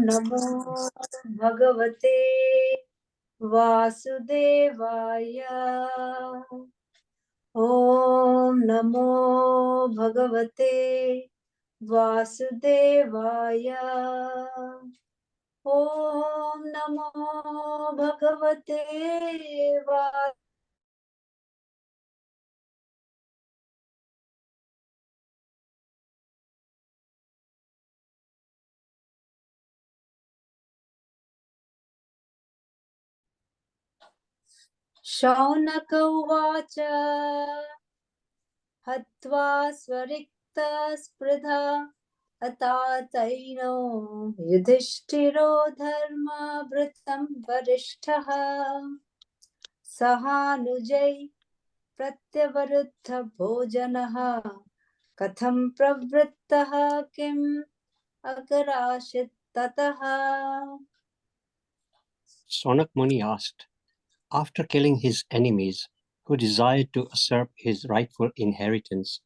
नमो भगवते वासुदेवाय। ॐ नमो भगवते वासुदेवाय। ॐ नमो भगवते शौनक उवाच हत्वा स्वरिक्तस्पृधा अतातैनो युधिष्ठिरो धर्मभृतं वरिष्ठः सहानुजै प्रत्यवरुद्ध भोजनः कथं प्रवृत्तः किम् अकराशित् ततः। Sonak Muni asked, after killing his enemies who desired to usurp his rightful inheritance,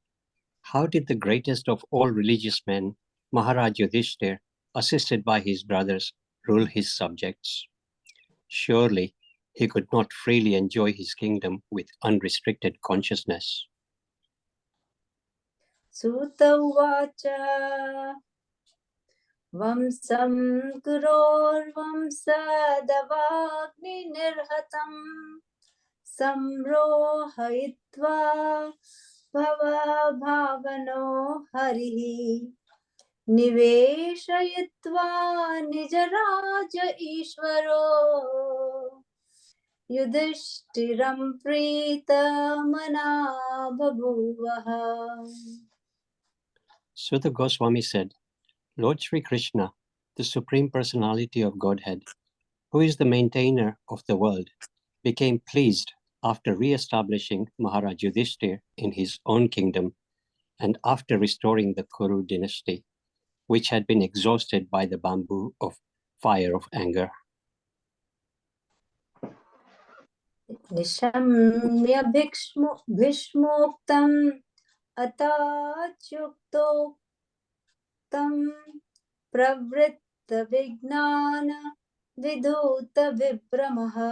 how did the greatest of all religious men, Maharaj Yudhishthir, assisted by his brothers, rule his subjects? Surely he could not freely enjoy his kingdom with unrestricted consciousness. Sutta uvacha Vamsam kurorvamsadavagni nirhatam samrohayitva bhava bhavano harihi niveshayitva nijaraja ishvaro yudhishtiram pritamana babhuvaha. Sutta Goswami said, Lord Sri Krishna, the Supreme Personality of Godhead, who is the maintainer of the world, became pleased after re-establishing Maharaj Yudhishthir in his own kingdom and after restoring the Kuru dynasty, which had been exhausted by the bamboo of fire of anger. Nishamya bhishmoktam atachyukto tam pravritta vignana vidhuta vibramaha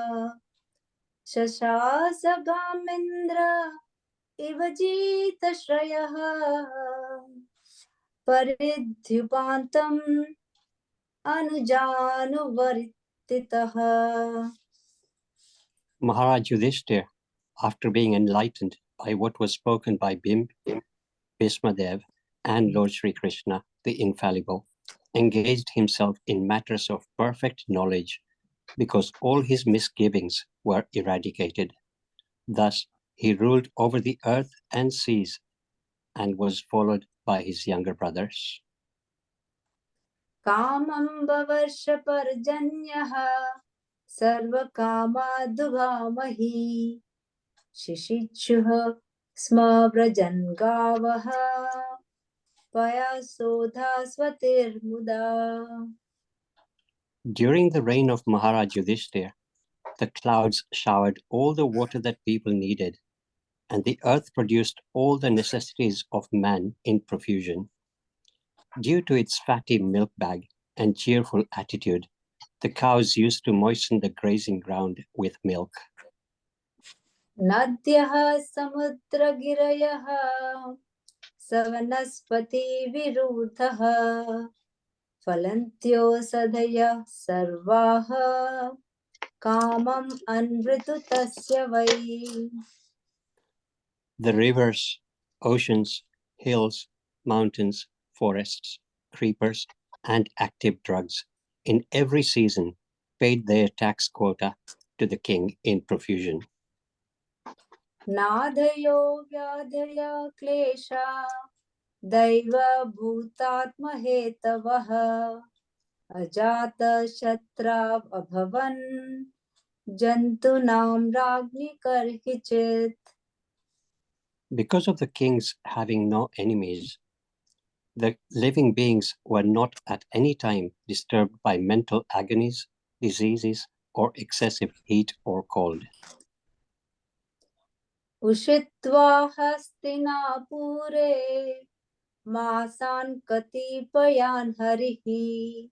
shashasa gamindra ivajita shrayaha paridhyupantam anujanu varittitaha. Maharaj Yudhishthir, after being enlightened by what was spoken by Bhismadev and Lord Sri Krishna, the infallible, engaged himself in matters of perfect knowledge because all his misgivings were eradicated. Thus, he ruled over the earth and seas and was followed by his younger brothers. Kamam bavarsha parjanyaha sarvakamadubhamahi shishichuha smabrajan gavaha payasodha swatir muda. During the reign of Maharaj Yudhishthir, the clouds showered all the water that people needed, and the earth produced all the necessities of man in profusion. Due to its fatty milk bag and cheerful attitude, the cows used to moisten the grazing ground with milk. Nadyaha samudragirayaha savanaspati virudhaha falantyo sadhaya sarvaha kamam anvritu tasya vai. The rivers, oceans, hills, mountains, forests, creepers, and active drugs in every season paid their tax quota to the king in profusion. Nadhayo vyadhaya klesha daiva bhutatma hetavaha ajata shatrav abhavan jantunam ragni karhichit. Because of the kings having no enemies, the living beings were not at any time disturbed by mental agonies, diseases, or excessive heat or cold. Ushitva hastinapure masan katipayan harihi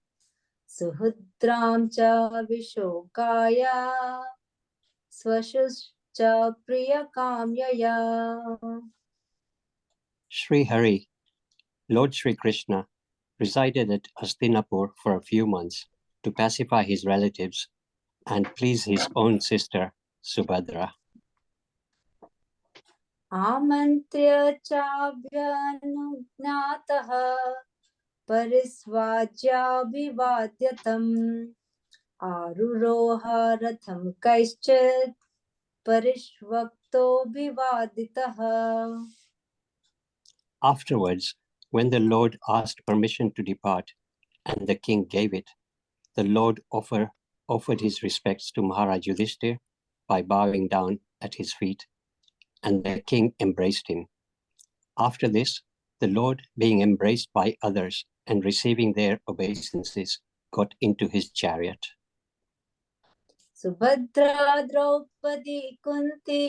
सुहृद्रां च विशोकाय स्वशुश्च प्रियकाम्यया. Sri Hari, Lord Sri Krishna, resided at Hastinapur for a few months to pacify his relatives and please his own sister, Subhadra. आमन्त्र्य चाभ्यनुज्ञातः परिस्वाज्याभिवाद्यतम् आरुरोह रथं कैश्चित् परिष्वक्तोऽभिवादितः. Afterwards, when the Lord asked permission to depart and the king gave it, the Lord offered his respects to Maharaj Yudhishthir by bowing down at his feet, and the king embraced him. After this, the Lord, being embraced by others and receiving their obeisances, got into his chariot. Subhadra Draupadi Kunti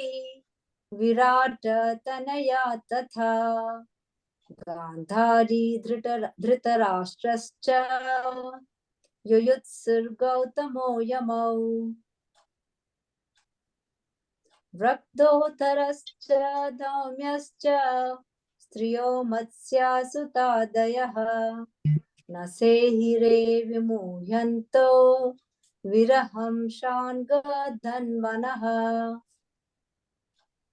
Virat Tanaya तथा गान्धारी धृतराष्ट्रश्च युयुत्सुर्गौतमो यमौ वृद्धोत्तरश्च धौम्यश्च स्त्रियो मत्स्यासुतादयः न सेहिरे विमुह्यन्तो विरहं शान्गधन्वनः.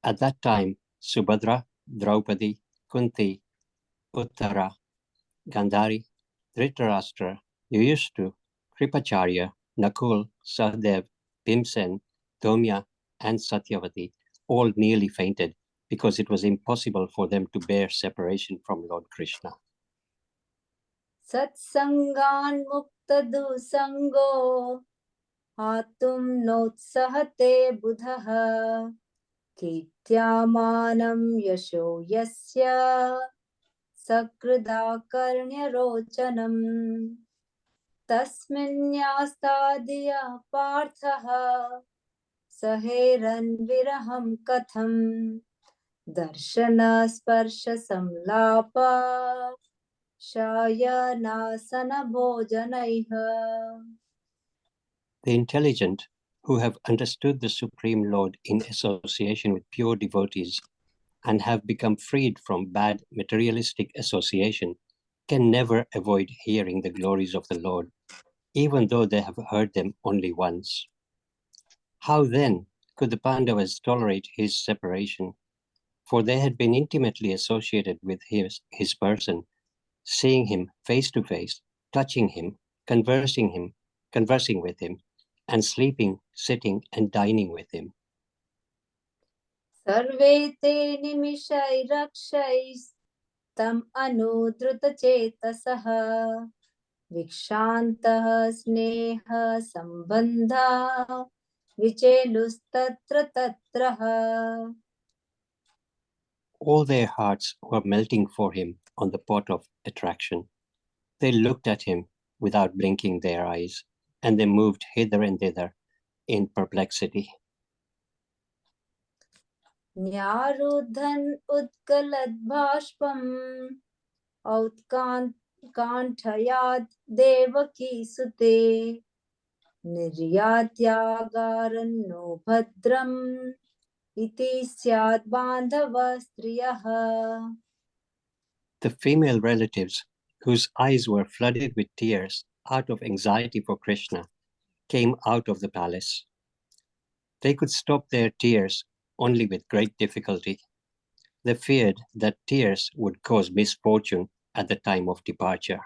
At that time, Subhadra, Draupadi, Kunti, Uttara, Gandhari, Dhritarashtra, Yuyushtu, Kripacharya, Nakul, Sahdev, Bhimsen, Domya, and Satyavati all nearly fainted because it was impossible for them to bear separation from Lord Krishna. सत्संगान् मुक्तदुसंगो हातुं नोत्सहते बुधः कीर्त्यामानं यशो यस्य सकृदाकर्ण्यरोचनम् तस्मिन्यास्तादिया पार्थः सहेरन् विरहं कथम् दर्शन स्पर्श संलाप शयनासन भोजनैः. The intelligent, who have understood the Supreme Lord in association with pure devotees and have become freed from bad materialistic association, can never avoid hearing the glories of the Lord, even though they have heard them only once. How then could the Pandavas tolerate his separation? For they had been intimately associated with his person, seeing him face to face, touching him, conversing with him, and sleeping, sitting, and dining with him. सर्वे ते निमिषैरक्षैस्तम् अनुद्रुतचेतसः विक्षान्तः स्नेह सम्बन्धा विचेलुस्तत्र तत्रः. All their hearts were melting for him on the pot of attraction. They looked at him without blinking their eyes, and they moved hither and thither in perplexity. न्यारुद्धन् उत्कलद्बाष्पम् औत्काण्ठयाद् Devaki सुते निर्यात्यागारन्नो भद्रम् इति स्यात् बान्धव स्त्रियः. The female relatives, whose eyes were flooded with tears out of anxiety for Krishna, came out of the palace. They could stop their tears only with great difficulty. They feared that tears would cause misfortune at the time of departure.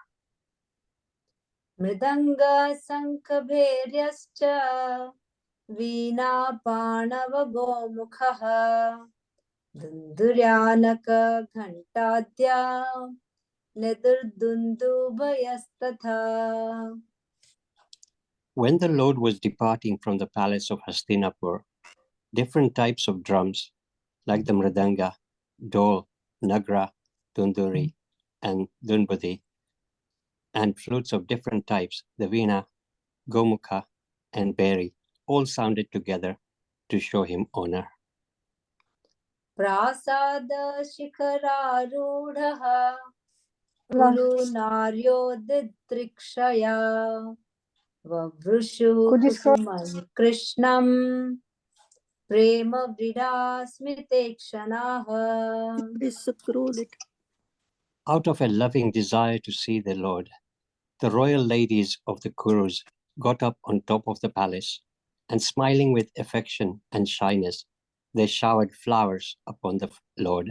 मृदङ्ग शङ्खभैर्यश्च Veena पाणव गोमुखः दुन्दुर्यानक घण्टाद्या निदुर्दुन्दुभयस्तथा. When the Lord was departing from the palace of Hastinapur, different types of drums, like the mridanga, dol, nagra, dunduri, and dunbadi, and flutes of different types, the veena, gomukha, and beri, all sounded together to show him honor. प्रासाद शिखरारूढः कुरु नार्यो दिदृक्षया ववृषु Could you scroll? कुसुमं कृष्णं प्रेम व्रीडा स्मिते क्षणाः. Please scroll it. Out of a loving desire to see the Lord, the royal ladies of the Kurus got up on top of the palace, and smiling with affection and shyness, they showered flowers upon the Lord.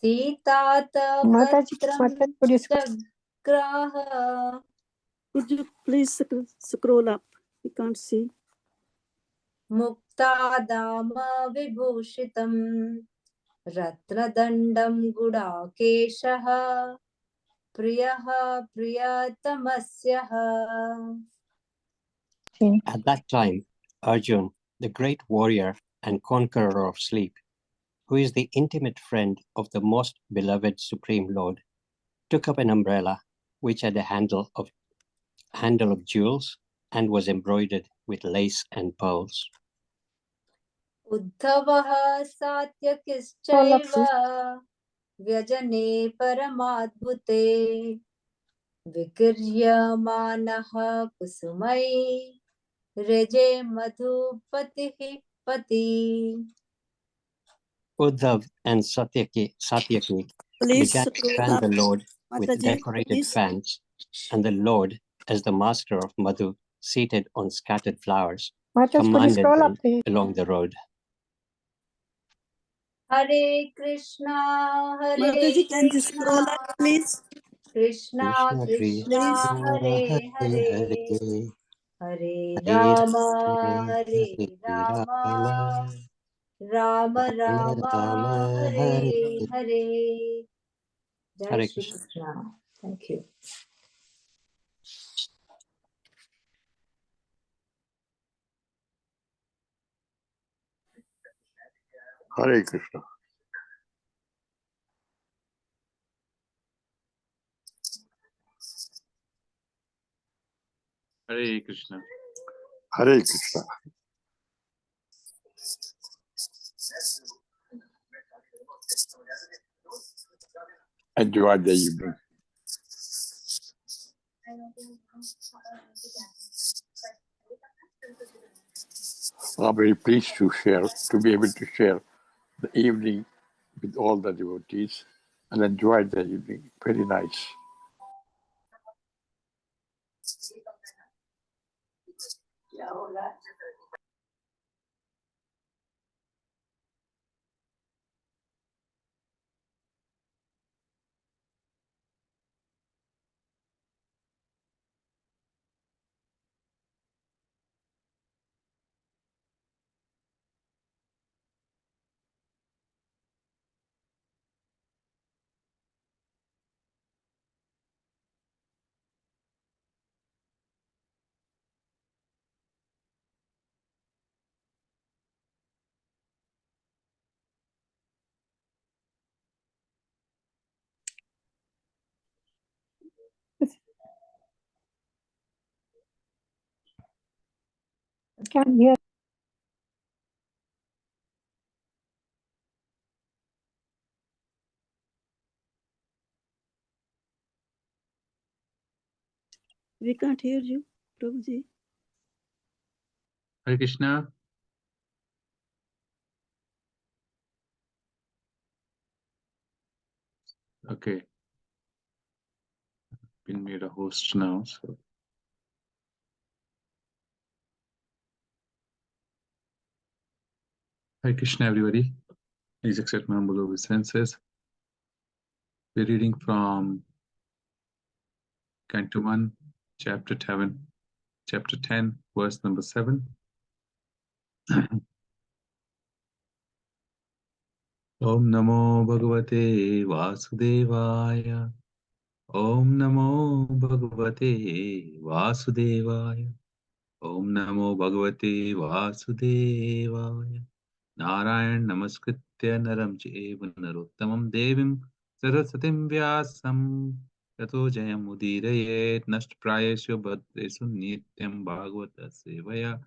सीतात Mataji, पत्रं could you scroll? जग्राह. Could you please scroll up? We can't see. मुक्तादाम विभूषितं रत्नदण्डं गुडाकेशः प्रियः प्रियतमस्यः. At that time, Arjun, the great warrior and conqueror of sleep, who is the intimate friend of the most beloved Supreme Lord, took up an umbrella which had a handle of jewels and was embroidered with lace and pearls. उद्धवः सात्यकिश्चैव व्यजने परमाद्भुते विकीर्यमानः कुसुमै रजे मधुपतिः पति. Uddhav and Satyaki Please began to scroll fan up. the Lord with Mataji, decorated please. fans, and the Lord, as the master of Madhu, seated on scattered flowers, Mataji, could you commanded scroll them up, please? along the road. Hare Krishna, Hare Mataji, can you Krishna, scroll up, please? Krishna Krishna, Hare Hare, Hare Rama, Hare Rama, Rama Rama, Hare Hare. Jai Hare Shri Krishna. Krishna. Thank you. Hare Krishna. Hare Krishna. Hare Krishna. Enjoy the evening. I'm very pleased to be able to share the evening with all the devotees and enjoy the evening. Very nice. Can't hear. We can't hear you, Prabhuji. Hare Krishna. Okay. Been made a host now, so. Hare Krishna, everybody. Please accept my humble obeisances. We're reading from Canto 1, Chapter 10, verse number 7. Om Namo Bhagavate Vasudevaya. Om Namo Bhagavate Vasudevaya. Om Namo Bhagavate Vasudevaya. Narayan Namaskritya Naram Chaiva Narottamam Devim Saraswatim Vyasam Tato Jayam Udirayet Nashprayeshu Bhadresu Nityam Bhagavata Sevaya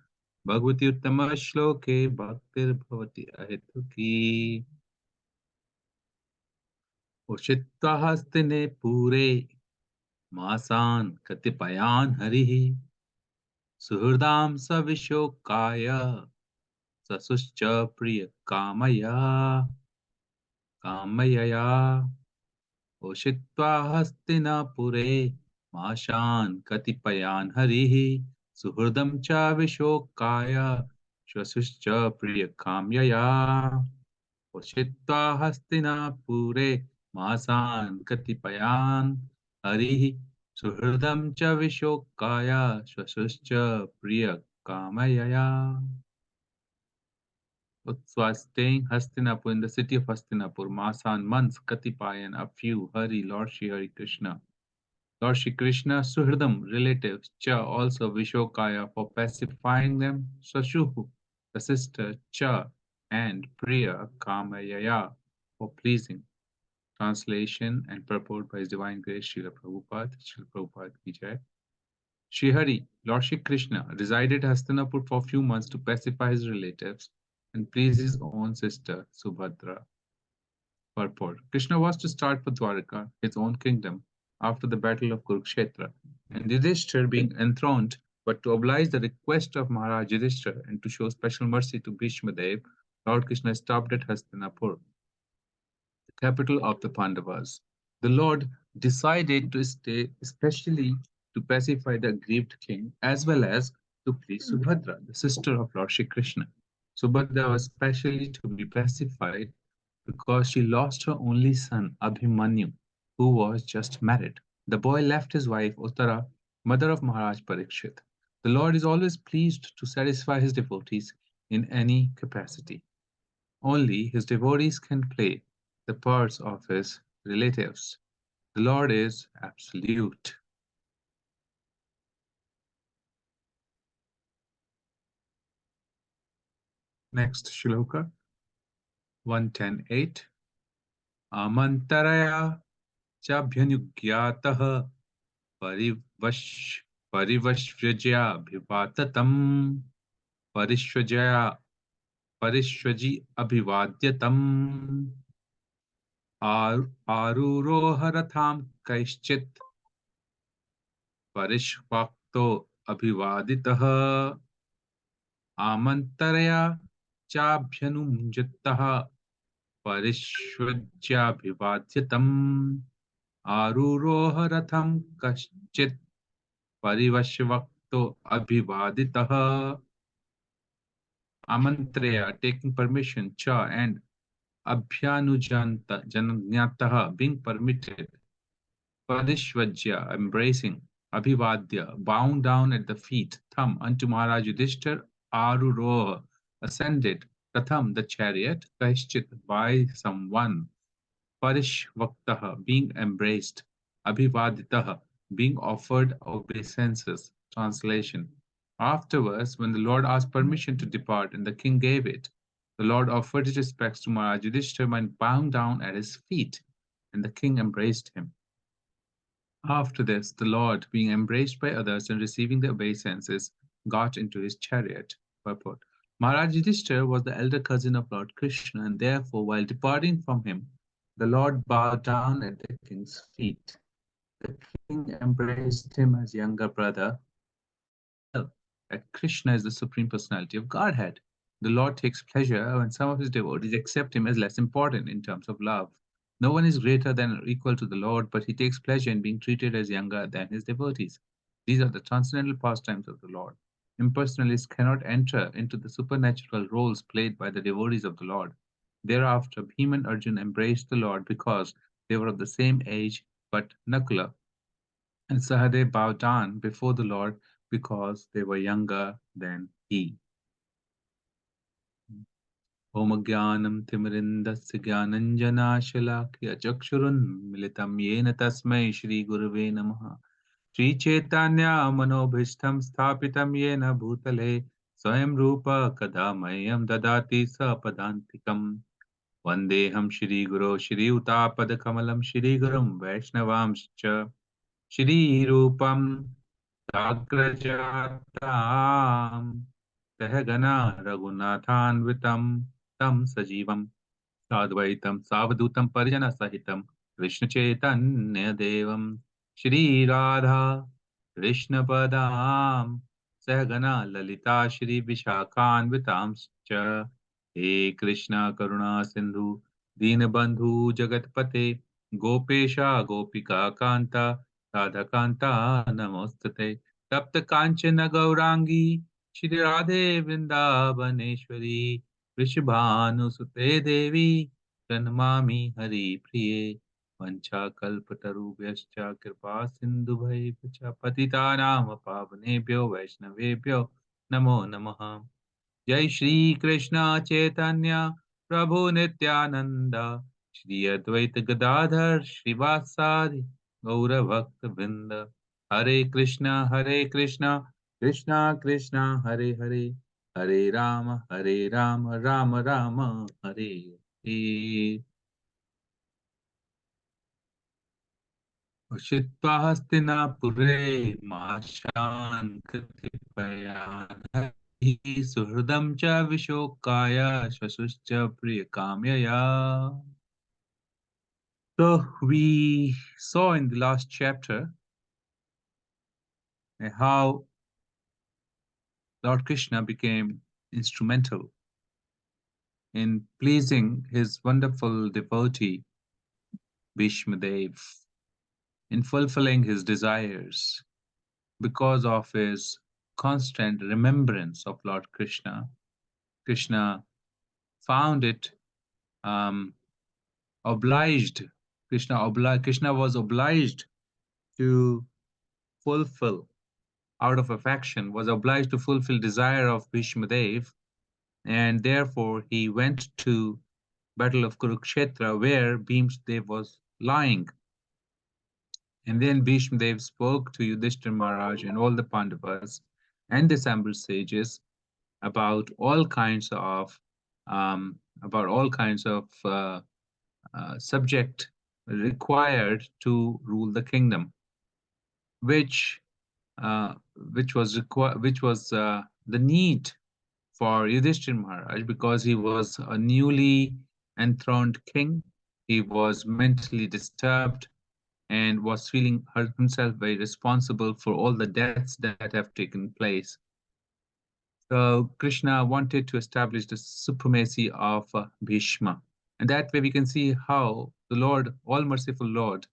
Bhagavati Uttama Shloke Bhaktir Bhavati Ahetuki Ushitva Hastine Pure मासान् कतिपयान् हरिः सुहृदां सविशोकाय ससुश्च प्रिय कामयया उषित्वा हस्तिनापुरे माशान् कतिपयान् हरिः सुहृदं च विशोकाय श्वसुश्च प्रियकाम्यया उषित्वा हस्तिनापुरे मासान् कतिपयान् हरिः सुहृदं च विशोकाय श्वसुश्च प्रियकामयया. Was staying Hastinapur in the city of Hastinapur, Masan months, Katipayan, a few, Hari, Lord Shri Hari Krishna. Lord Shri Krishna, Suhridam, relatives, Cha, also Vishokaya, for pacifying them, Sashuhu, the sister, Cha, and Priya, Kamayaya, for pleasing. Translation and purport by His Divine Grace, Srila Prabhupada Ki Jai. Shri Hari, Lord Shri Krishna, resided at Hastinapur for a few months to pacify his relatives and please his own sister, Subhadra. Purport. Krishna was to start for Dwaraka, his own kingdom, after the battle of Kurukshetra, and Yudhishthira being enthroned, but to oblige the request of Maharaj Yudhishthira and to show special mercy to Bhishma Dev, Lord Krishna stopped at Hastinapur, the capital of the Pandavas. The Lord decided to stay especially to pacify the aggrieved king as well as to please Subhadra, the sister of Lord Shri Krishna. Subhadra was specially to be pacified because she lost her only son Abhimanyu, who was just married. The boy left his wife Uttara, mother of Maharaj Parikshit. The Lord is always pleased to satisfy his devotees in any capacity. Only his devotees can play the parts of his relatives. The Lord is absolute. Next shloka 110.8. Amantaraya chabhyanyugyatah parivashvyajya bhivatatam parishwaji abhivadyatam aruroharatham kaishchit parishvakto abhivaditah आमंत्रया चाभ्यनुंजतः परिष्वज्याभिवाद्यतम् आरूरोह रथं कश्चित् परिवशवक्तो अभिवादितः. Amantraya, taking permission, cha, and abhyanujantah, being permitted, Padishvajya, embracing, Abhivadya, bound down at the feet, Tham, unto Maharaj Yudhishthir, Aruroha, ascended, Pratham, the chariot, Kaishchit, by someone, Parishvaktaha, being embraced, Abhivaditaha, being offered obeisances. Translation. Afterwards, when the Lord asked permission to depart and the king gave it, the Lord offered his respects to Maharaj Yudhishthir and bowed down at his feet, and the king embraced him. After this, the Lord, being embraced by others and receiving the obeisances, got into his chariot. Purport. Maharaj Yudhishthira was the elder cousin of Lord Krishna, and therefore, while departing from him, the Lord bowed down at the king's feet. The king embraced him as younger brother. That Krishna is the Supreme Personality of Godhead. The Lord takes pleasure when some of his devotees accept him as less important in terms of love. No one is greater than or equal to the Lord, but he takes pleasure in being treated as younger than his devotees. These are the transcendental pastimes of the Lord. Impersonalists cannot enter into the supernatural roles played by the devotees of the Lord. Thereafter, Bhima and Arjuna embraced the Lord because they were of the same age, but Nakula and Sahadev bowed down before the Lord because they were younger than he. Om Jnanam Timirindasya Jnananjanashalakya Chakshurunmilitam Yena Tasmai Shri Gurave Namaha. Shri Chaitanya Manobhishtam Sthapitam Yena Bhutale Swayam Rupa Kadamayam Dadati Sapadantikam. Vandeham Shri Guru Shri Utapada Kamalam Shri Gurum Vaishnavamscha Shri Rupam Sagrajatam Tehagana Raghunathanvitam Tam Sajivam Sadvaitam Savadutam Parijana Sahitam Krishna Chaitanya Devam Shri Radha Krishna Padam Sahagana Lalita Shri Vishakhanvitam Cha He Krishna Karuna Sindhu Dinabandhu Jagatpate Gopesha Gopika Kanta Radha Kanta Namostate Tapta Kanchana Gaurangi Shri Radhe Vrindavaneshwari Vrishabhanu Sute Devi Pranamami Hari Priye वंशाकल्पतरुभ्यश्च कृपा सिन्धुभ्यश्च पतितानां पावनेभ्यो वैष्णवेभ्यो नमो नमः। जय श्री कृष्ण चैतन्य प्रभु नित्यानंद श्री अद्वैत गदाधर श्रीवासादि गौर भक्त वृंद। हरे कृष्णा कृष्णा कृष्णा हरे हरे, हरे राम राम राम हरे हरे। उषित्वा हस्तिनापुरे माशान् कृतिपयानैः सुहृदं च विशोकाय श्वशुश्च प्रियकाम्यया. So we saw in the last chapter how Lord Krishna became instrumental in pleasing his wonderful devotee Bhishma Dev, in fulfilling his desires because of his constant remembrance of Lord Krishna. Krishna found it obliged. Krishna was obliged to fulfill, out of affection, was obliged to fulfill desire of Bhishma Dev, and therefore he went to Battle of Kurukshetra, where Bhishma Dev was lying. And then Bhishma Dev spoke to Yudhishthira Maharaj and all the Pandavas and the assembled sages about all kinds of subject required to rule the kingdom, which was the need for Yudhishthira Maharaj, because he was a newly enthroned king. He was mentally disturbed and was feeling himself very responsible for all the deaths that have taken place. So Krishna wanted to establish the supremacy of Bhishma. And that way we can see how the Lord, all-merciful Lord,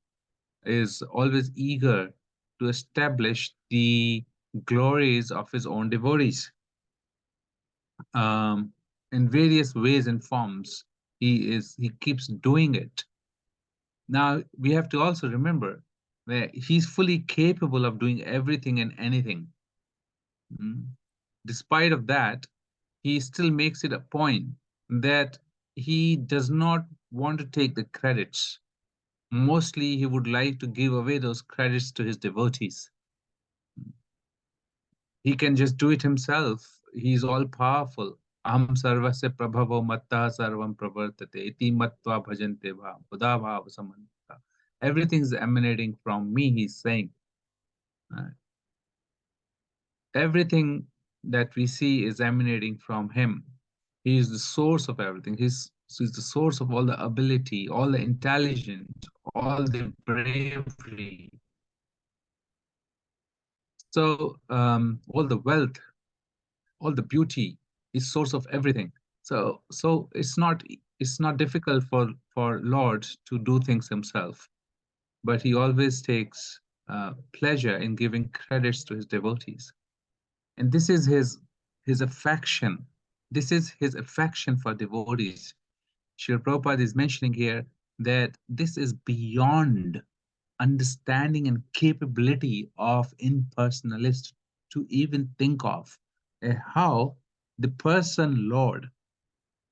is always eager to establish the glories of his own devotees. In various ways and forms, he keeps doing it. Now, we have to also remember that he's fully capable of doing everything and anything. Despite of that, he still makes it a point that he does not want to take the credits. Mostly, he would like to give away those credits to his devotees. He can just do it himself. He's all powerful. Aham sarvasya prabhavo matta sarvam pravartate iti matva bhajante bha buddha bhava samanta. Everything is emanating from me, he's saying. Everything that we see is emanating from him. He is the source of everything. He's the source of all the ability, all the intelligence, all the bravery. So all the wealth, all the beauty is source of everything. So it's not difficult for Lord to do things himself, but he always takes pleasure in giving credits to his devotees. And this is his affection. This is his affection for devotees. Srila Prabhupada is mentioning here that this is beyond understanding and capability of impersonalist to even think of how the person Lord,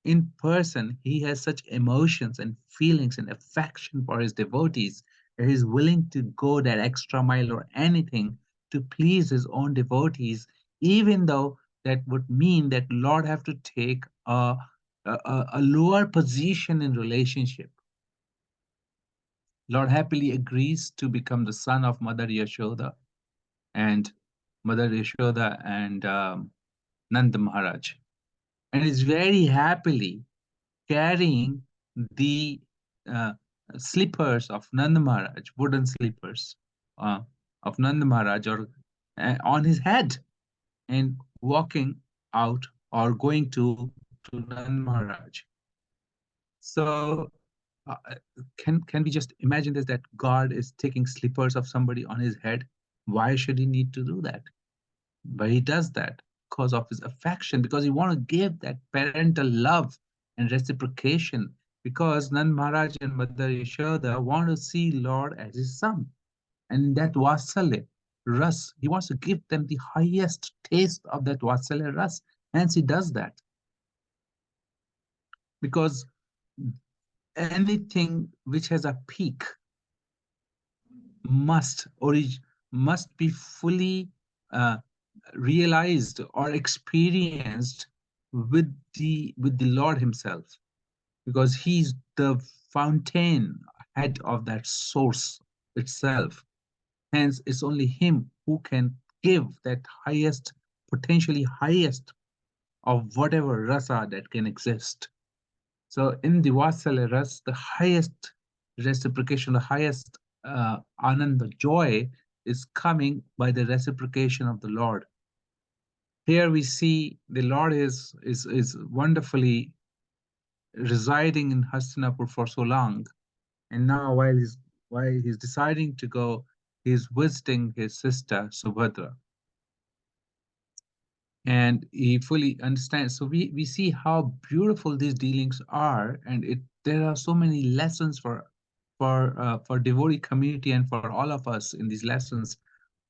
in person, he has such emotions and feelings and affection for his devotees that he's willing to go that extra mile or anything to please his own devotees, even though that would mean that Lord have to take a lower position in relationship. Lord happily agrees to become the son of Mother Yashoda and Nanda Maharaj, and is very happily carrying the slippers of Nanda Maharaj, wooden slippers Nanda Maharaj or on his head and walking out or going to Nanda Maharaj. So can we just imagine this, that God is taking slippers of somebody on his head? Why should he need to do that? But he does that because of his affection, because he want to give that parental love and reciprocation, because Nand Maharaj and Mother Yashoda want to see Lord as his son. And in that Vatsalya Ras, he wants to give them the highest taste of that Vatsalya Ras. Hence he does that. Because anything which has a peak must be fully realized or experienced with the Lord himself, because he's the fountain head of that source itself. Hence it's only him who can give that highest, potentially highest of whatever rasa that can exist. So in the Vatsalya Ras, the highest reciprocation, the highest ananda, joy, is coming by the reciprocation of the Lord. Here we see the Lord is wonderfully residing in Hastinapur for so long, and now while he's deciding to go, he's visiting his sister Subhadra, and he fully understands. So we see how beautiful these dealings are, and there are so many lessons for devotee community and for all of us in these lessons.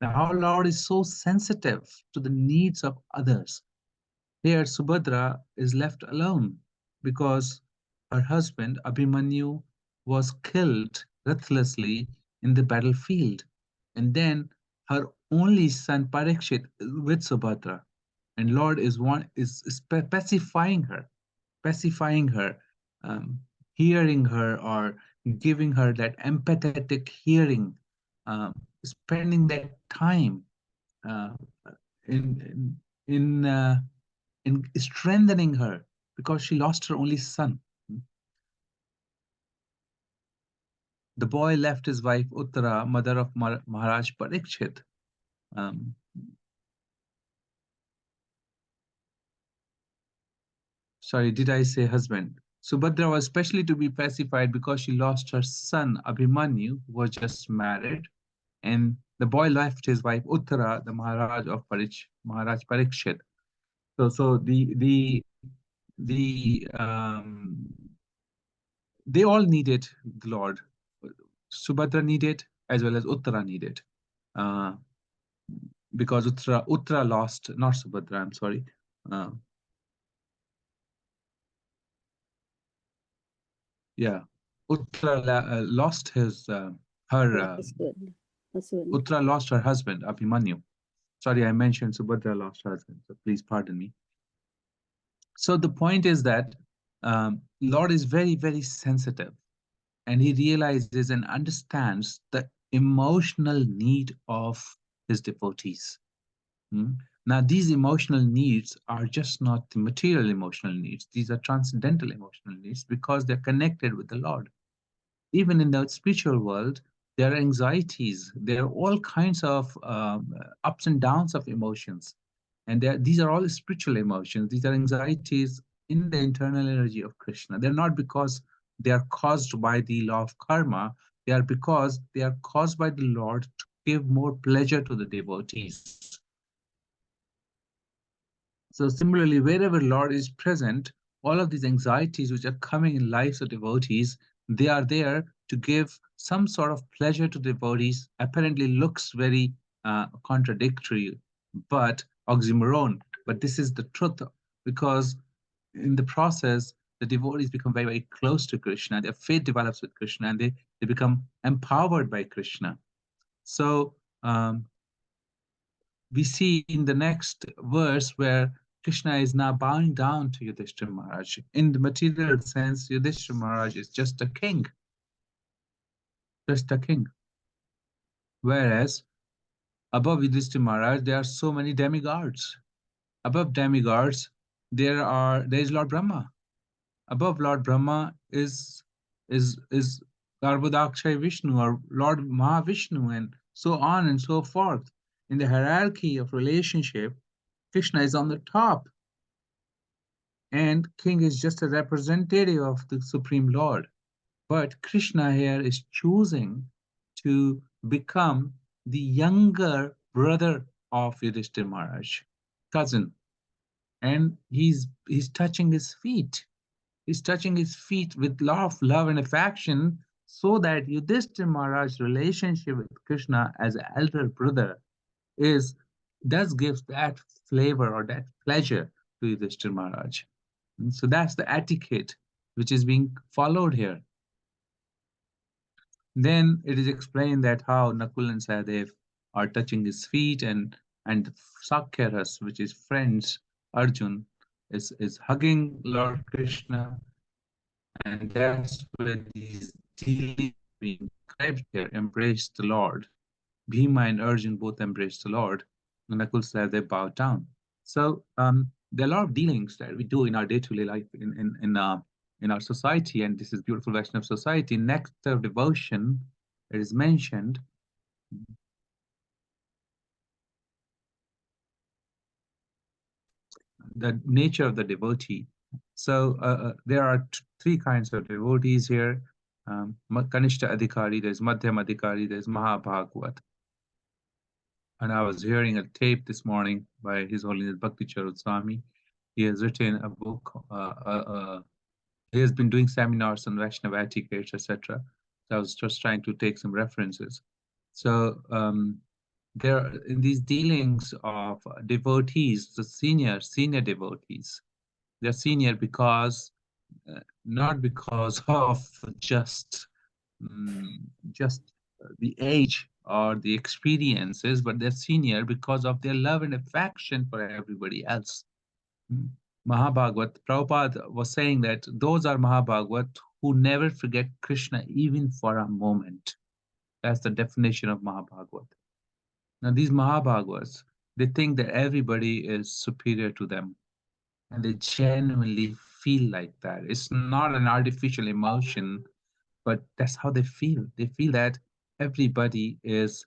Now, how Lord is so sensitive to the needs of others. Here, Subhadra is left alone because her husband Abhimanyu was killed ruthlessly in the battlefield, and then her only son Parikshit is with Subhadra, and Lord is pacifying her, hearing her, or giving her that empathetic hearing, spending that time uh, in in in strengthening her, because she lost her only son. The boy left his wife Uttara, mother of Maharaj Parikshit. Sorry, did I say husband? Subhadra was especially to be pacified because she lost her son Abhimanyu, who was just married, and the boy left his wife Uttara, the Maharaj of Maharaj Parikshit. So they all needed the Lord. Subhadra needed, as well as Uttara needed, because Uttara lost, not Subhadra, I'm sorry. Yeah, Uttara lost her husband. Uttara lost her husband, Abhimanyu. Sorry, I mentioned Subhadra lost her husband, so please pardon me. So the point is that Lord is very, very sensitive, and he realizes and understands the emotional need of his devotees. Now, these emotional needs are just not the material emotional needs. These are transcendental emotional needs because they're connected with the Lord. Even in the spiritual world, there are anxieties. There are all kinds of ups and downs of emotions. And these are all spiritual emotions. These are anxieties in the internal energy of Krishna. They're not because they are caused by the law of karma. They are because they are caused by the Lord to give more pleasure to the devotees. So similarly, wherever Lord is present, all of these anxieties which are coming in lives of devotees, they are there to give some sort of pleasure to devotees. Apparently looks very contradictory, but oxymoron. But this is the truth, because in the process, the devotees become very, very close to Krishna. Their faith develops with Krishna, and they become empowered by Krishna. So we see in the next verse where Krishna is now bowing down to Yudhishthira Maharaj. In the material sense, Yudhishthira Maharaj is just a king. Just a king. Whereas above Yudhishthira Maharaj, there are so many demigods. Above demigods, there is Lord Brahma. Above Lord Brahma is Garbhodakshay Vishnu, or Lord Mahavishnu, and so on and so forth. In the hierarchy of relationship, Krishna is on the top, and king is just a representative of the Supreme Lord. But Krishna here is choosing to become the younger brother of Yudhishthira Maharaj, cousin, and he's touching his feet. He's touching his feet with lot of love and affection, so that Yudhishthira Maharaj's relationship with Krishna as an elder brother does give that flavor or that pleasure to Yudhishthira Maharaj. And so that's the etiquette which is being followed here. Then it is explained that how Nakul and Sahadev are touching his feet, and Sakyaras, which is friends, Arjun, is hugging Lord Krishna, and that's where these dealings being described here embrace the Lord. Bhima and Arjun both embrace the Lord, and Nakul Sahadev bow down. So there are a lot of dealings that we do in our day-to-day life in our society, and this is beautiful Vaishnava society. Nectar of devotion, it is mentioned. The nature of the devotee. So there are three kinds of devotees here. Kanishta Adhikari, there's Madhyam Adhikari, there's Mahabhagwat. And I was hearing a tape this morning by His Holiness Bhakti Charut Swami. He has written a book. He has been doing seminars on Vaishnava etiquette, etc. So I was just trying to take some references. So there, in these dealings of devotees, the senior devotees, they're senior because not because of just the age or the experiences, but they're senior because of their love and affection for everybody else. Mahabhagwat, Prabhupada was saying that those are Mahabhagwat who never forget Krishna even for a moment. That's the definition of Mahabhagwat. Now these Mahabhagwats, they think that everybody is superior to them, and they genuinely feel like that. It's not an artificial emotion, but that's how they feel. They feel that everybody is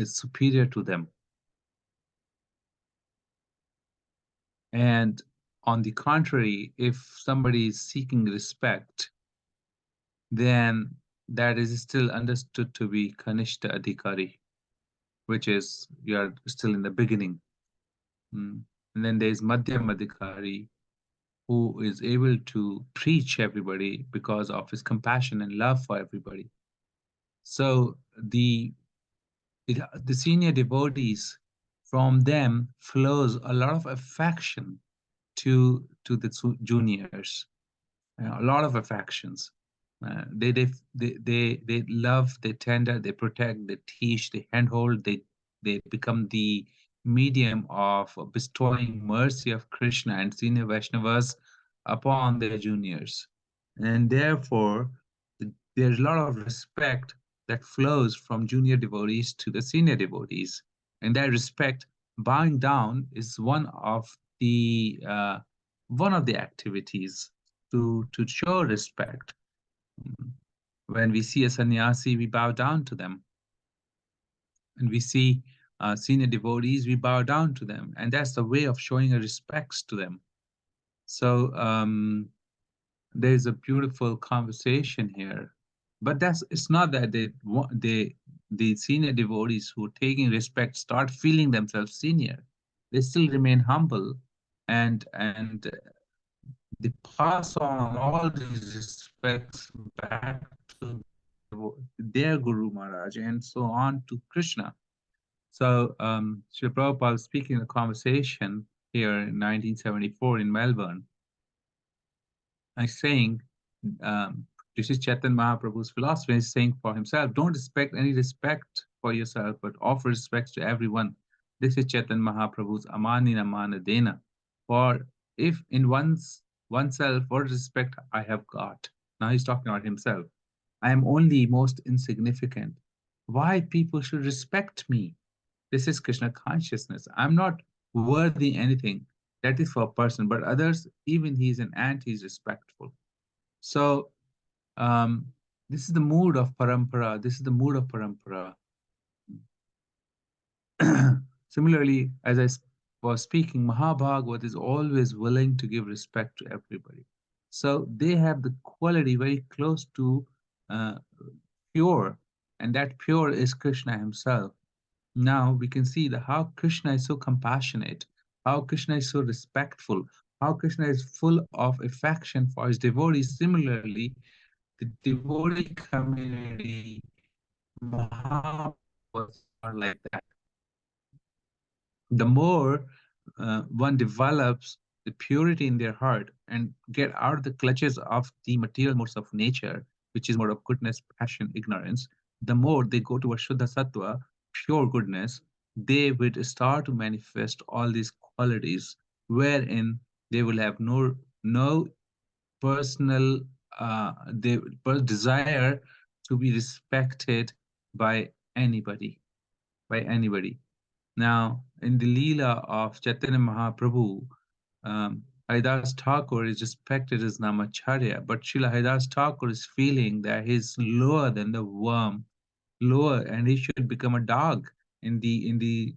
superior to them. And on the contrary, if somebody is seeking respect, then that is still understood to be Kanishta Adhikari, which is you are still in the beginning. And then there's Madhyam Adhikari, who is able to preach everybody because of his compassion and love for everybody. So the senior devotees, from them flows a lot of affection to the juniors, a lot of affections. They love, they tender, they protect, they teach, they handhold, they become the medium of bestowing mercy of Krishna and senior Vaishnavas upon their juniors. And therefore, there's a lot of respect that flows from junior devotees to the senior devotees. And that respect, bowing down, is one of the activities to show respect. When we see a sannyasi, we bow down to them. And we see senior devotees, we bow down to them. And that's the way of showing a respect to them. So there's a beautiful conversation here. But it's not that the senior devotees who are taking respect start feeling themselves senior. They still remain humble, and they pass on all these respects back to their Guru Maharaj and so on to Krishna. So Srila Prabhupada was speaking in a conversation here in 1974 in Melbourne. I'm saying, this is Chaitanya Mahaprabhu's philosophy. He's saying for himself, don't expect any respect for yourself, but offer respect to everyone. This is Chaitanya Mahaprabhu's Amanina Manadena. For if in oneself, what respect I have got. Now he's talking about himself. I am only most insignificant. Why people should respect me? This is Krishna consciousness. I'm not worthy anything. That is for a person, but others, even he's an ant, he's respectful. So This is the mood of parampara. This is the mood of parampara. Similarly, as I was speaking, Mahabhagavat is always willing to give respect to everybody. So they have the quality very close to pure, and that pure is Krishna himself. Now we can see that how Krishna is so compassionate, how Krishna is so respectful, how Krishna is full of affection for his devotees. Similarly, the devotee community, Mahabhagavats are like that. The more one develops the purity in their heart and get out of the clutches of the material modes of nature, which is more of goodness, passion, ignorance, the more they go towards Shuddha Sattva, pure goodness, they would start to manifest all these qualities wherein they will have no personal desire to be respected by anybody, by anybody. Now, in the Leela of Chaitanya Mahaprabhu, Haridas Thakur is respected as Namacharya, but Srila Haridas Thakur is feeling that he's lower than the worm, lower, and he should become a dog in the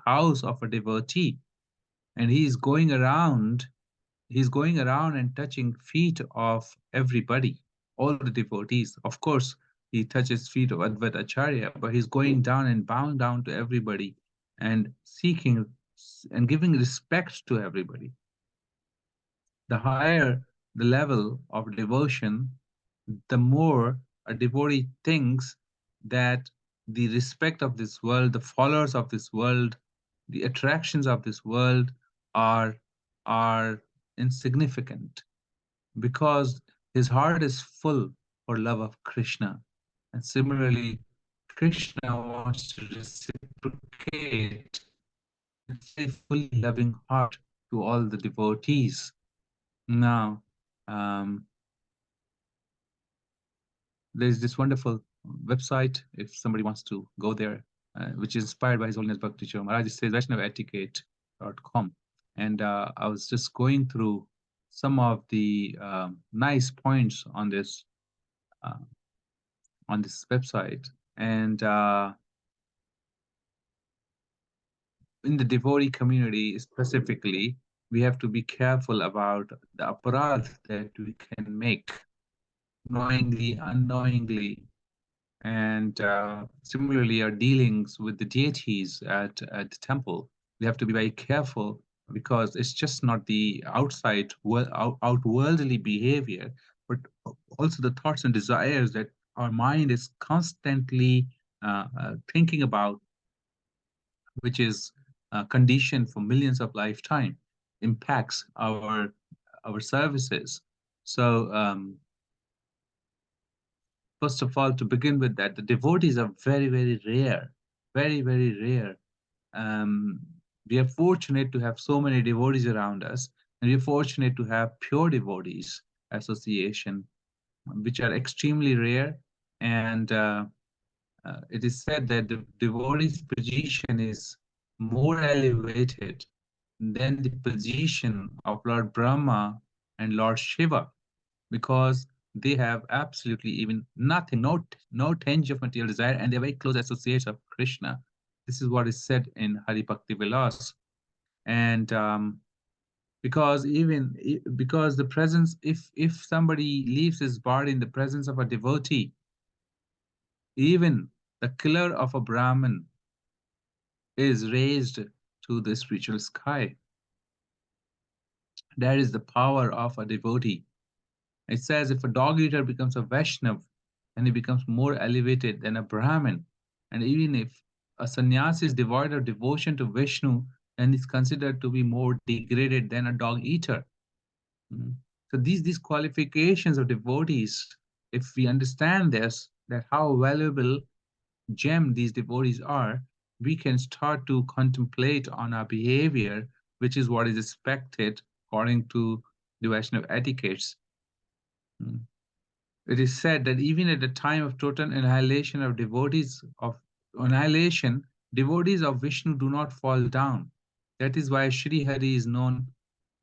house of a devotee, and he's going around and touching feet of everybody, all the devotees. Of course, he touches feet of Advaita Acharya, but he's going down and bowing down to everybody and seeking and giving respect to everybody. The higher the level of devotion, the more a devotee thinks that the respect of this world, the followers of this world, the attractions of this world are insignificant, because his heart is full for love of Krishna. And similarly, Krishna wants to reciprocate with a fully loving heart to all the devotees. Now, there's this wonderful website, if somebody wants to go there, which is inspired by His Holiness Bhakti Char Maharaj. It says VaishnavaEtiquette.com. And I was just going through some of the nice points on this website. And in the devotee community specifically, we have to be careful about the aparadh that we can make, knowingly, unknowingly. And similarly, our dealings with the deities at the temple, we have to be very careful, because it's just not the outside outworldly behavior, but also the thoughts and desires that our mind is constantly thinking about, which is conditioned for millions of lifetime, impacts our services. So first of all, to begin with, that the devotees are very, very rare, very, very rare. We are fortunate to have so many devotees around us, and we are fortunate to have pure devotees association, which are extremely rare. And it is said that the devotee's position is more elevated than the position of Lord Brahma and Lord Shiva, because they have absolutely even nothing, no tinge of material desire, and they're very close associates of Krishna. This is what is said in Hari Bhakti Vilas. And because the presence, if somebody leaves his body in the presence of a devotee, even the killer of a Brahmin is raised to the spiritual sky. That is the power of a devotee. It says if a dog eater becomes a Vaishnav, then he becomes more elevated than a Brahmin. And even if a sannyasi is devoid of devotion to Vishnu, then is considered to be more degraded than a dog eater. So these qualifications of devotees, if we understand this, that how valuable gem these devotees are, we can start to contemplate on our behavior, which is what is expected according to the Vaishnava etiquettes. It is said that even at the time of total annihilation of devotees of Vishnu do not fall down. That is why Shri Hari is known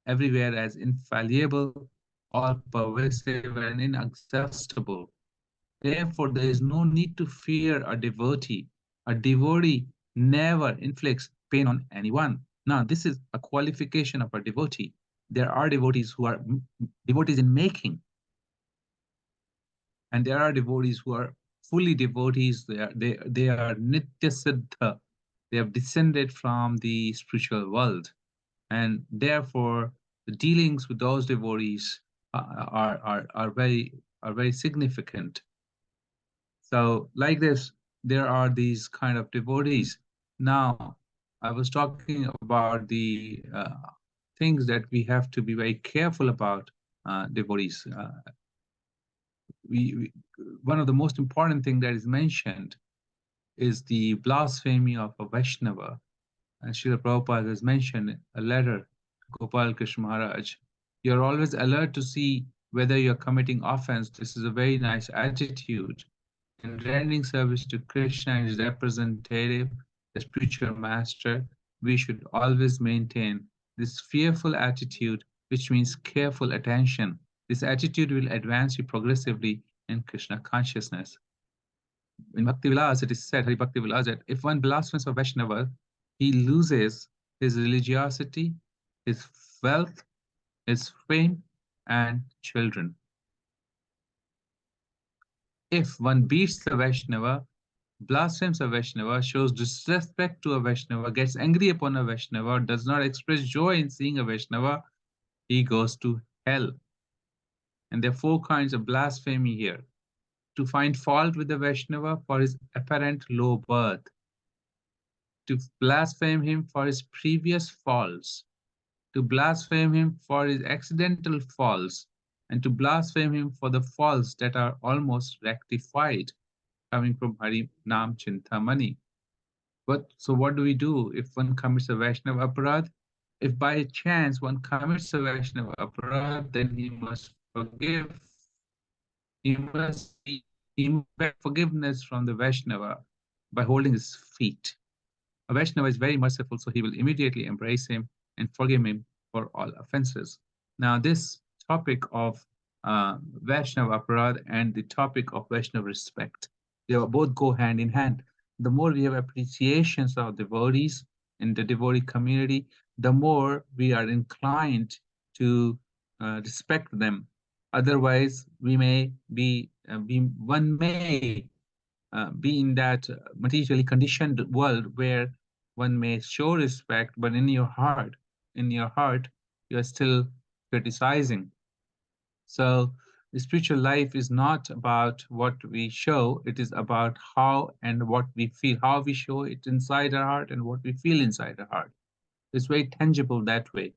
everywhere as infallible, all pervasive and inexhaustible. Therefore, there is no need to fear a devotee. A devotee never inflicts pain on anyone. Now, this is a qualification of a devotee. There are devotees who are devotees in making, and there are devotees who are fully devotees. They are nitya siddha. They have descended from the spiritual world, and therefore the dealings with those devotees are very significant. So like this, there are these kind of devotees. Now, I was talking about the things that we have to be very careful about devotees. One of the most important thing that is mentioned is the blasphemy of a Vaishnava. And Srila Prabhupada has mentioned a letter to Gopal Krishna Maharaj. You're always alert to see whether you're committing offense. This is a very nice attitude. In rendering service to Krishna and his representative, the spiritual master, we should always maintain this fearful attitude, which means careful attention. This attitude will advance you progressively in Krishna consciousness. In Bhakti Vilas, it is said, Hari Bhakti Vilas, that if one blasphemes a Vaishnava, he loses his religiosity, his wealth, his fame, and children. If one beats the Vaishnava, blasphemes a Vaishnava, shows disrespect to a Vaishnava, gets angry upon a Vaishnava, does not express joy in seeing a Vaishnava, he goes to hell. And there are 4 kinds of blasphemy here. To find fault with the Vaishnava for his apparent low birth, to blaspheme him for his previous faults, to blaspheme him for his accidental faults, and to blaspheme him for the faults that are almost rectified, coming from Hari Nam Chintamani. So what do we do if one commits a Vaishnava aparadh? If by chance one commits a Vaishnava aparadh, then he must forgive. He must beg forgiveness from the Vaishnava by holding his feet. A Vaishnava is very merciful, so he will immediately embrace him and forgive him for all offenses. Now, this topic of Vaishnava aparadh and the topic of Vaishnava respect, they both go hand in hand. The more we have appreciations of devotees in the devotee community, the more we are inclined to respect them. Otherwise, we may be one may be in that materially conditioned world where one may show respect, but in your heart, you are still criticizing. So the spiritual life is not about what we show, it is about how and what we feel, how we show it inside our heart and what we feel inside our heart. It's very tangible that way.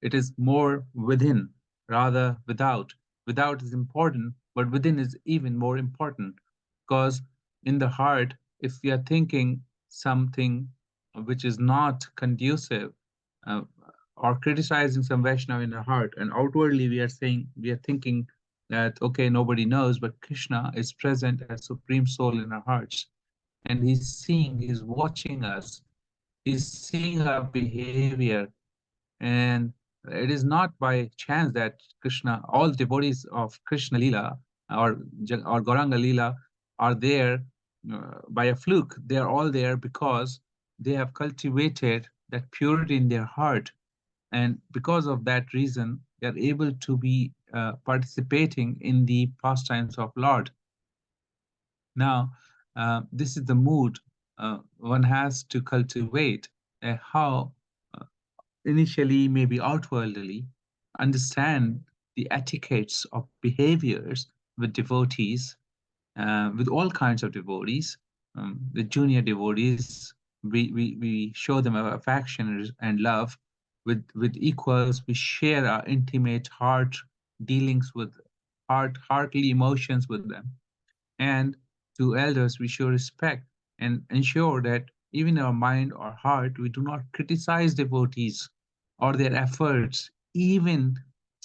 It is more within rather without. Without is important, but within is even more important, because in the heart, if we are thinking something which is not conducive, or criticizing some Vaishnava in our heart, and outwardly we are thinking that, okay, nobody knows, but Krishna is present as Supreme Soul in our hearts. And he's seeing, he's watching us, he's seeing our behavior. And it is not by chance that Krishna, all devotees of Krishna Lila or Gauranga Lila are there by a fluke. They are all there because they have cultivated that purity in their heart. And because of that reason, they are able to be participating in the pastimes of Lord. Now, this is the mood one has to cultivate, how initially, maybe outwardly, understand the etiquettes of behaviors with devotees, with all kinds of devotees. The junior devotees, we show them our affection and love. With equals, we share our intimate heart dealings with heartly emotions with them. And to elders, we show respect and ensure that even in our mind or heart, we do not criticize devotees or their efforts, even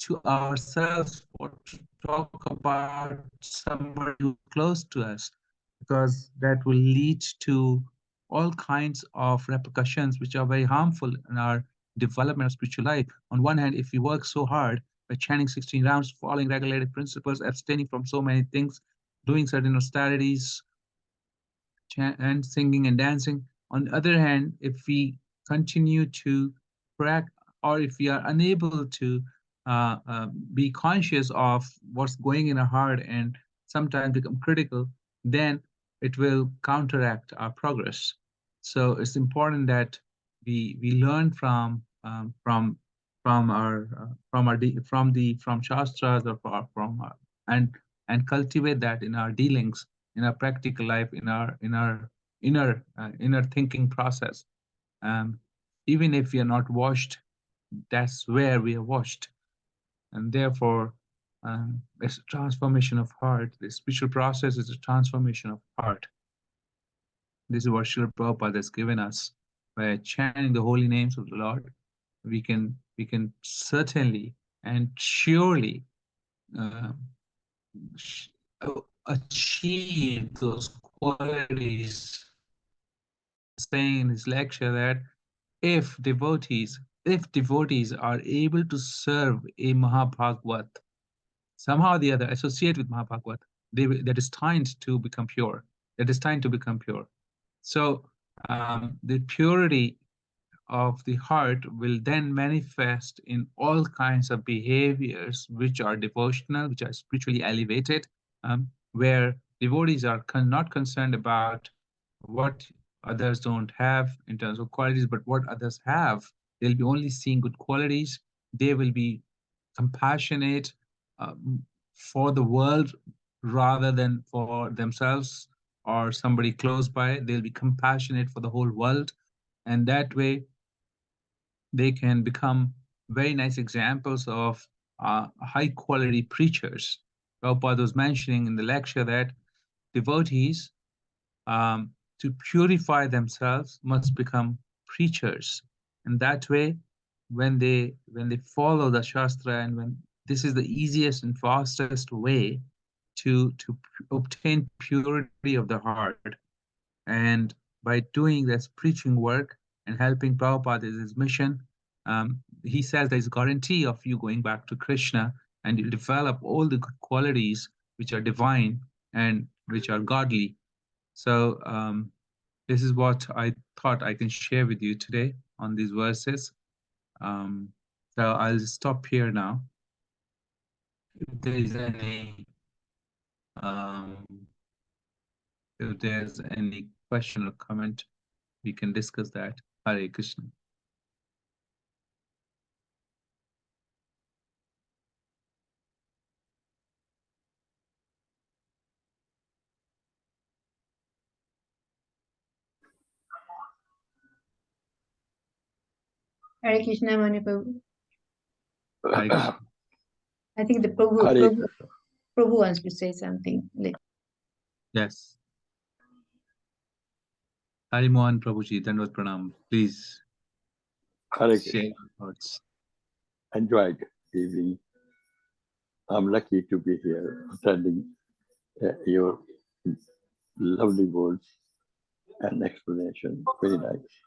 to ourselves, or to talk about somebody who's close to us, because that will lead to all kinds of repercussions which are very harmful in our development of spiritual life. On one hand, if we work so hard by chanting 16 rounds, following regulated principles, abstaining from so many things, doing certain austerities, and singing and dancing. On the other hand, if we continue to practice, or if we are unable to be conscious of what's going in our heart and sometimes become critical, then it will counteract our progress. So it's important that we learn from shastras or and cultivate that in our dealings, in our practical life, in our inner thinking process. Even if we are not washed, that's where we are washed, and therefore it's a transformation of heart. The spiritual process is a transformation of heart. This is what Srila Prabhupada has given us. By chanting the holy names of the Lord, we can certainly and surely achieve those qualities. Saying in his lecture that if devotees are able to serve a Mahabhagavat, somehow or the other associate with Mahabhagavat, that is destined to become pure. So the purity of the heart will then manifest in all kinds of behaviors which are devotional, which are spiritually elevated, where devotees are not concerned about what others don't have in terms of qualities, but what others have. They'll be only seeing good qualities. They will be compassionate for the world rather than for themselves or somebody close by. They'll be compassionate for the whole world, and that way they can become very nice examples of high quality preachers. Prabhupada was mentioning in the lecture that devotees, to purify themselves, must become preachers. And that way, when they follow the Shastra, and when this is the easiest and fastest way to obtain purity of the heart. And by doing this preaching work and helping Prabhupada is his mission, he says there's a guarantee of you going back to Krishna, and you develop all the good qualities which are divine and which are godly. So this is what I thought I can share with you today on these verses. So I'll stop here now. If there is any question or comment, we can discuss that. Hare Krishna. Hare Krishna, Manu Prabhu. Hare Krishna. I think the Prabhu wants to say something. Yes. Hari Mohan Prabhuji, Dandavat Pranam. Please share your thoughts. Enjoyed the evening. I'm lucky to be here attending your lovely words and explanation. Very nice.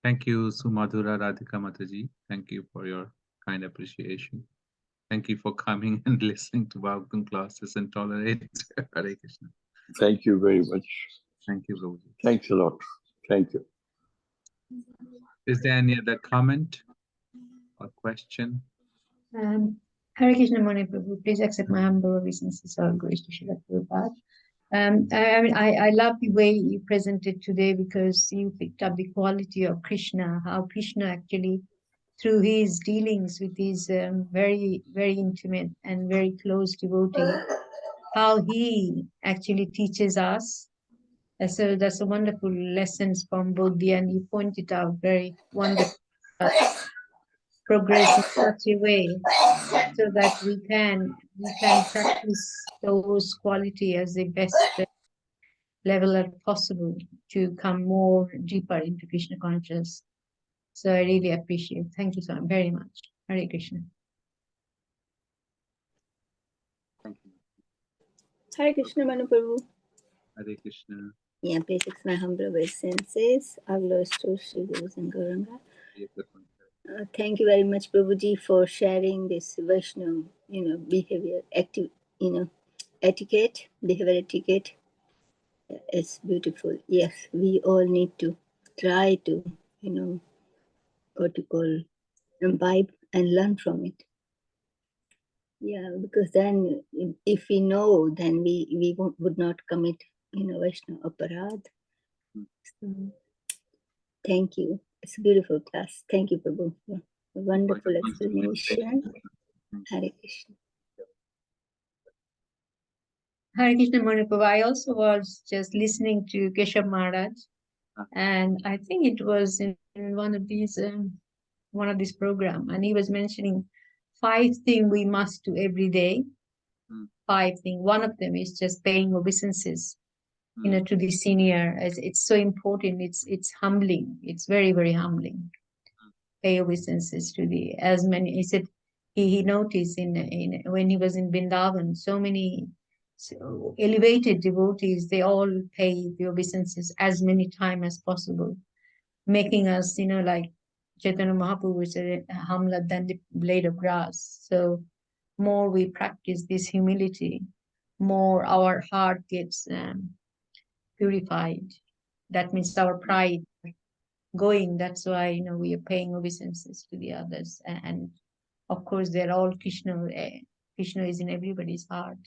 Thank you, Sumadhura Radhika Mataji. Thank you for your kind appreciation. Thank you for coming and listening to Bhagavatam classes and tolerate. Hare Krishna. Thank you very much. Thank you, Prabhuji. Thanks a lot. Thank you. Is there any other comment or question? Hare Krishna, Manu Prabhu. Please accept my humble obeisances. All grace to Srila Prabhupada. I love the way you presented today, because you picked up the quality of Krishna, how Krishna actually, through his dealings with his very, very intimate and very close devotee, how he actually teaches us. So that's a wonderful lessons from Bodhi, and you pointed out very wonderful progress in such a way so that we can practice those quality as the best level as possible to come more deeper into Krishna consciousness. So I really appreciate. Thank you so very much. Hare Krishna. Thank you. Hare Krishna, Manu Prabhu. Hare Krishna. Yeah, please accept my humble obeisances. Our Lord Sri Guru and Gauranga. Yes, that's one. Thank you very much, Prabhuji, for sharing this Vaishnava, behavior, etiquette, behavior etiquette. It's beautiful. Yes, we all need to try to, what to call, imbibe and learn from it. Yeah, because then if we know, then we would not commit, Vaishnava aparadh. So, thank you. It's a beautiful class. Thank you, Prabhu, for a wonderful explanation. Hare Krishna. Hare Krishna Manu. I also was just listening to Keshav Maharaj, and I think it was in one of these program, and he was mentioning 5 things we must do every day. 5 things. One of them is just paying obeisances, to the senior. As it's so important. It's humbling. It's very, very humbling. Pay obeisances to the as many. He said he noticed in when he was in Vrindavan, so many elevated devotees, they all pay the obeisances as many times as possible, making us, like Chaitanya Mahaprabhu said, humbler than the blade of grass. So more we practice this humility, more our heart gets purified. That means our pride going. That's why, we are paying obeisances to the others. And of course, they're all Krishna. Krishna is in everybody's heart.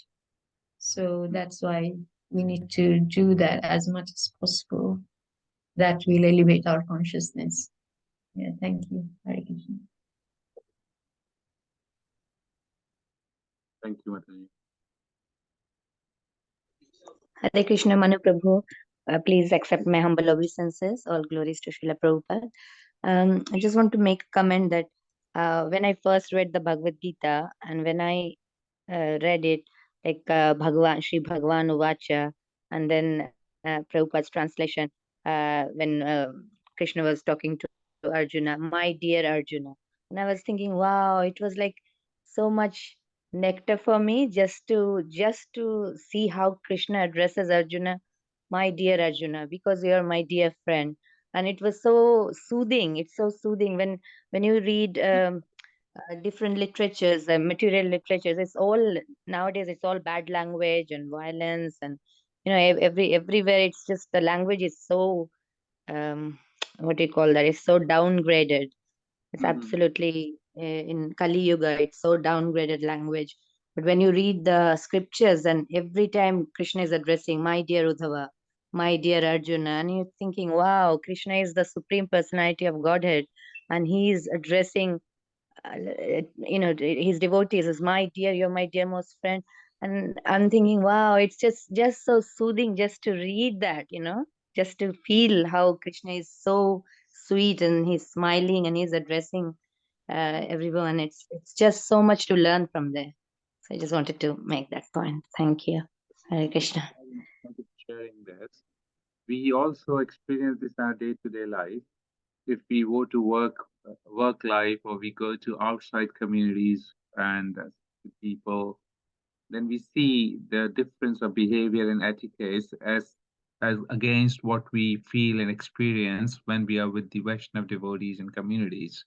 So that's why we need to do that as much as possible. That will elevate our consciousness. Yeah, thank you. Hare Krishna. Thank you, Mataji. Hare Krishna Manu Prabhu. Please accept my humble obeisances. All glories to Srila Prabhupada. I just want to make a comment that when I first read the Bhagavad Gita and when I read it, like Bhagavan, Sri Bhagavan Uvacha, and then Prabhupada's translation, when Krishna was talking to Arjuna, my dear Arjuna. And I was thinking, wow, it was like so much nectar for me just to see how Krishna addresses Arjuna, my dear Arjuna, because you are my dear friend. And it was so soothing. It's so soothing when you read different literatures, material literatures. It's all nowadays. It's all bad language and violence, and everywhere. It's just the language is so what do you call that? It's so downgraded. It's absolutely in Kali Yuga. It's so downgraded language. But when you read the scriptures, and every time Krishna is addressing my dear Uddhava, my dear Arjuna, and you're thinking, wow, Krishna is the supreme personality of Godhead, and he is addressing his devotees as my dear, you're my dearmost friend. And I'm thinking, wow, it's just so soothing just to read that, just to feel how Krishna is so sweet and he's smiling and he's addressing everyone. It's just so much to learn from there. So I just wanted to make that point. Thank you. Hare Krishna. Thank you for sharing this. We also experience this in our day-to-day life. If we go to work life, or we go to outside communities and people, then we see the difference of behavior and etiquette as against what we feel and experience when we are with the Vaishnava devotees and communities.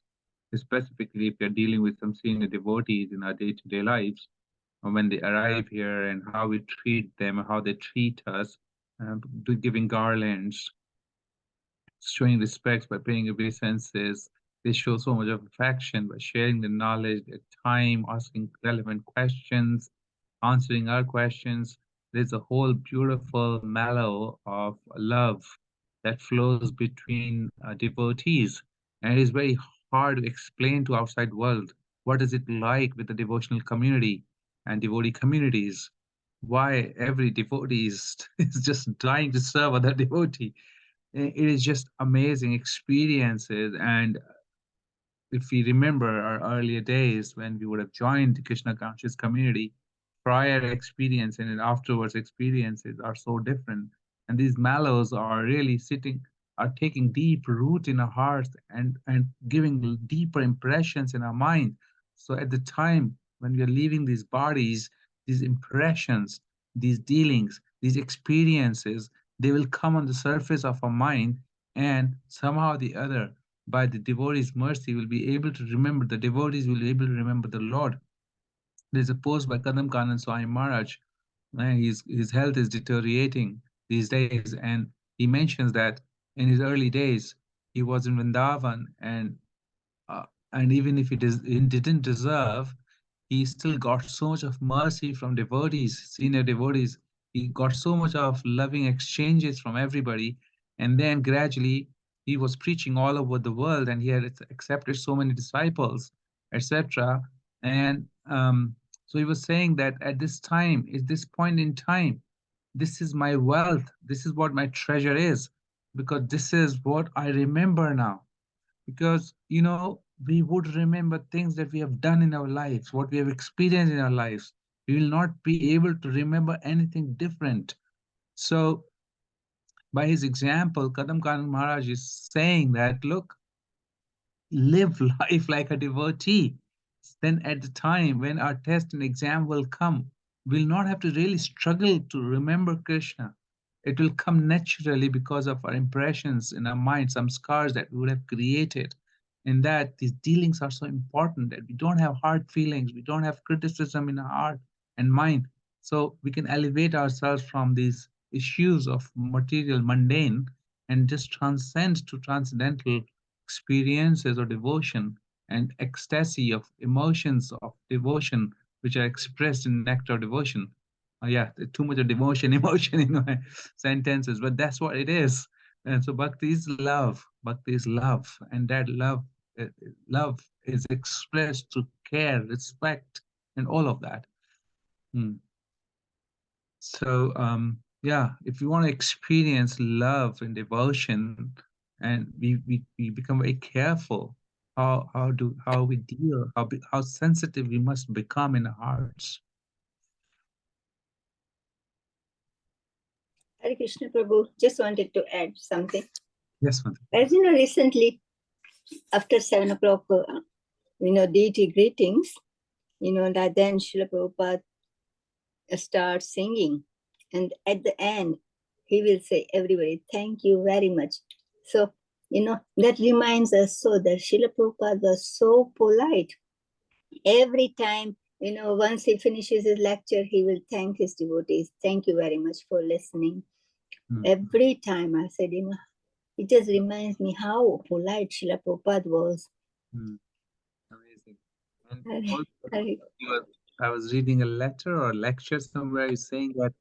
Specifically, if we are dealing with some senior devotees in our day-to-day lives, or when they arrive here and how we treat them, how they treat us, giving garlands, showing respect by paying obeisances. They show so much of affection by sharing the knowledge, their time, asking relevant questions, answering our questions. There's a whole beautiful mellow of love that flows between devotees. And it is very hard to explain to outside world what is it like with the devotional community and devotee communities. Why every devotee is just dying to serve other devotee. It is just amazing experiences. And if we remember our earlier days when we would have joined the Krishna conscious community, prior experience and afterwards experiences are so different. And these mallows are really sitting are taking deep root in our hearts and giving deeper impressions in our mind. So at the time when we are leaving these bodies, these impressions, these dealings, these experiences, they will come on the surface of our mind, and somehow or the other, by the devotee's mercy, will be able to remember, the devotees will be able to remember the Lord. There's a post by Kadam Kanand Swami Maharaj. His health is deteriorating these days, and he mentions that in his early days he was in Vrindavan, and even if he didn't deserve, he still got so much of mercy from devotees, senior devotees. He got so much of loving exchanges from everybody, and then gradually he was preaching all over the world, and he had accepted so many disciples, etc. And so he was saying that at this time, at this point in time, this is my wealth, this is what my treasure is, because this is what I remember now. Because, you know, we would remember things that we have done in our lives, what we have experienced in our lives. We will not be able to remember anything different. So by his example, Kadam Kanand Maharaj is saying that, look, live life like a devotee. Then at the time when our test and exam will come, we'll not have to really struggle to remember Krishna. It will come naturally because of our impressions in our mind, some scars that we would have created. And that these dealings are so important, that we don't have hard feelings, we don't have criticism in our heart and mind. So we can elevate ourselves from these issues of material, mundane, and just transcend to transcendental experiences or devotion and ecstasy of emotions of devotion, which are expressed in nectar of devotion. Yeah, too much of devotion, emotion in my sentences, but that's what it is. And so bhakti is love. Bhakti is love, and that love is expressed through care, respect, and all of that. So yeah, if you want to experience love and devotion, and we become very careful how we deal, how sensitive we must become in our hearts. Hare Krishna Prabhu, just wanted to add something. Yes, Mother. As you know, recently, after 7 o'clock, deity greetings, that then Srila Prabhupada starts singing. And at the end, he will say, everybody, thank you very much. So, that reminds us so that Srila Prabhupada was so polite. Every time, once he finishes his lecture, he will thank his devotees. Thank you very much for listening. Every time I said, it just reminds me how polite Srila Prabhupada was. Amazing. And also, I was reading a letter or lecture somewhere saying that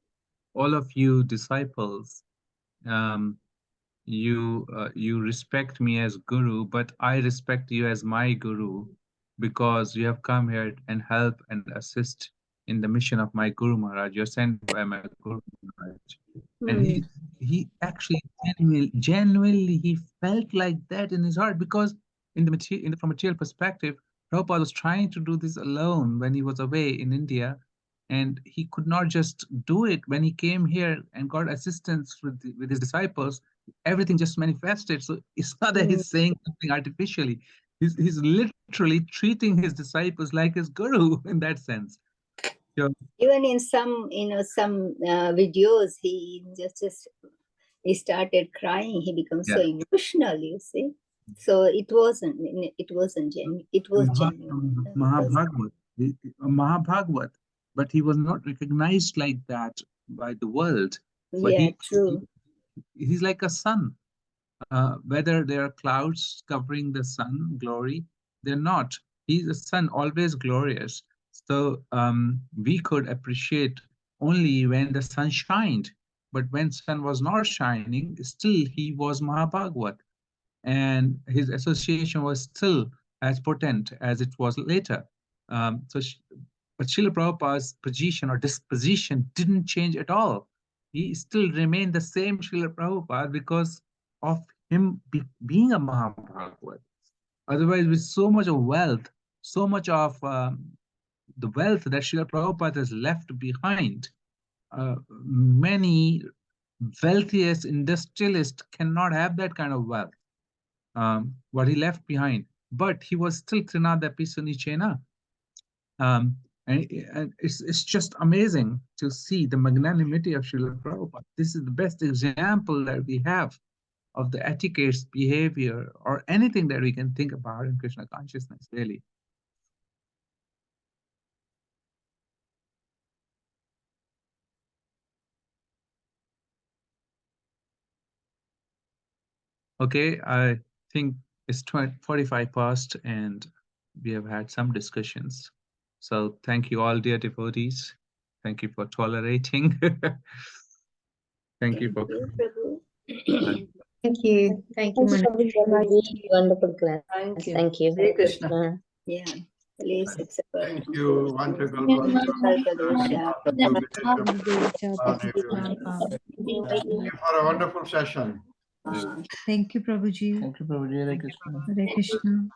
all of you disciples, you respect me as guru, but I respect you as my guru, because you have come here and help and assist in the mission of my Guru Maharaj. You're sent by my Guru Maharaj. And he actually genuinely he felt like that in his heart, because from material perspective, Prabhupada was trying to do this alone when he was away in India, and he could not just do it. When he came here and got assistance with his disciples, everything just manifested. So it's not that he's saying something artificially. He's literally treating his disciples like his guru in that sense. So, even in some videos, he he started crying. He becomes so emotional, you see. So it wasn't genuine. It was genuine. Mahabhagavad, but he was not recognized like that by the world. But yeah, true. He's like a sun. Whether there are clouds covering the sun, glory, they're not. He's a sun, always glorious. So we could appreciate only when the sun shined. But when sun was not shining, still he was Mahabhagavad. And his association was still as potent as it was later. But Srila Prabhupada's position or disposition didn't change at all. He still remained the same Srila Prabhupada because of him being a Mahabhagavad. Otherwise, with so much of wealth, so much of the wealth that Srila Prabhupada has left behind, many wealthiest industrialist cannot have that kind of wealth, what he left behind. But he was still Trinadapi Sunichena. And it's just amazing to see the magnanimity of Srila Prabhupada. This is the best example that we have of the etiquettes, behavior, or anything that we can think about in Krishna consciousness, really. Okay, I think it's 45 past and we have had some discussions. So thank you all, dear devotees. Thank you for tolerating. Thank you for Prabhu. Thank you. Thank you, Manu. Prabhuji. Wonderful class. Thank you. Thank you. Hare Krishna. Yeah, please accept our Thank you. Wonderful. Thank you for a wonderful session. Ah. Thank you, Prabhuji. Thank you, Prabhuji. Hare Krishna. Hare Krishna.